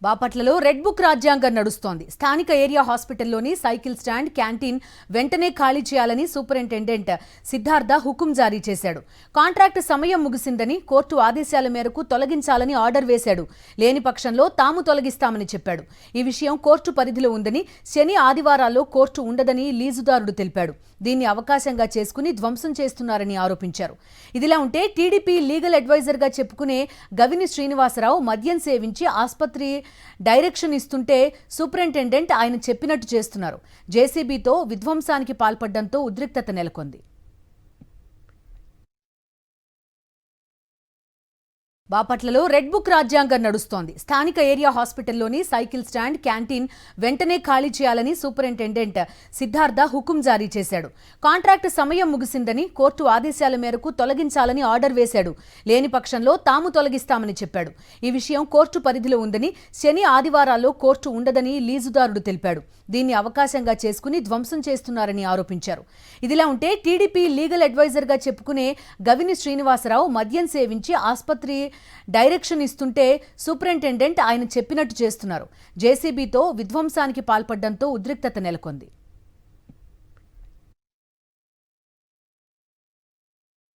బాపట్లలో red book రాజ్యాంగం నడుస్తోంది. స్థానిక ఏరియా హాస్పిటల్లోని సైకిల్ స్టాండ్, క్యాంటీన్ వెంటనే ఖాళీ చేయాలని సూపరింటెండెంట్ సిద్ధార్థ హుకుం జారీ చేశాడు. కాంట్రాక్ట్ సమయం ముగిసిందని, కోర్టు ఆదేశాల మేరకు తొలగించాలని ఆర్డర్ వేశాడు. లేని పక్షంలో తాము తొలగిస్తామని చెప్పాడు. ఈ విషయం కోర్టు పరిధిలో ఉందని, శని ఆదివారాల్లో కోర్టు ఉండదని లీజుదారుడు తెలిపాడు. దీన్ని అవకాశంగా చేసుకుని ధ్వంసం చేస్తున్నారని ఆరోపించారు. ఇదిలా ఉంటే టీడీపీ లీగల్ అడ్వైజర్గా చెప్పుకునే గవిని శ్రీనివాసరావు మద్యం సేవించి ఆస్పత్రి డైరెక్షన్ ఇస్తుంటే సూపరింటెండెంట్ ఆయన చెప్పినట్టు చేస్తున్నారు. జేసీబీతో విధ్వంసానికి పాల్పడడంతో ఉద్రిక్తత నెలకొంది. బాపట్లలో రెడ్ బుక్ రాజ్యాంగం నడుస్తోంది. స్థానిక ఏరియా హాస్పిటల్లోని సైకిల్ స్టాండ్, క్యాంటీన్ వెంటనే ఖాళీ చేయాలని సూపరింటెండెంట్ సిద్ధార్థ హుకుం జారీ చేశాడు. కాంట్రాక్ట్ సమయం ముగిసిందని, కోర్టు ఆదేశాల మేరకు తొలగించాలని ఆర్డర్ వేశాడు. లేని పక్షంలో తాము తొలగిస్తామని చెప్పాడు. ఈ విషయం కోర్టు పరిధిలో ఉందని, శని ఆదివారాల్లో కోర్టు ఉండదని లీజుదారుడు తెలిపాడు. దీన్ని అవకాశంగా చేసుకుని ధ్వంసం చేస్తున్నారని ఆరోపించారు. ఇదిలా ఉంటే టీడీపీ లీగల్ అడ్వైజర్గా చెప్పుకునే గవిని శ్రీనివాసరావు మద్యం సేవించి ఆస్పత్రి డైరెక్షన్ ఇస్తుంటే సూపరింటెండెంట్ ఆయన చెప్పినట్టు చేస్తున్నారు. జేసీబీతో విధ్వంసానికి పాల్పడడంతో ఉద్రిక్తత నెలకొంది.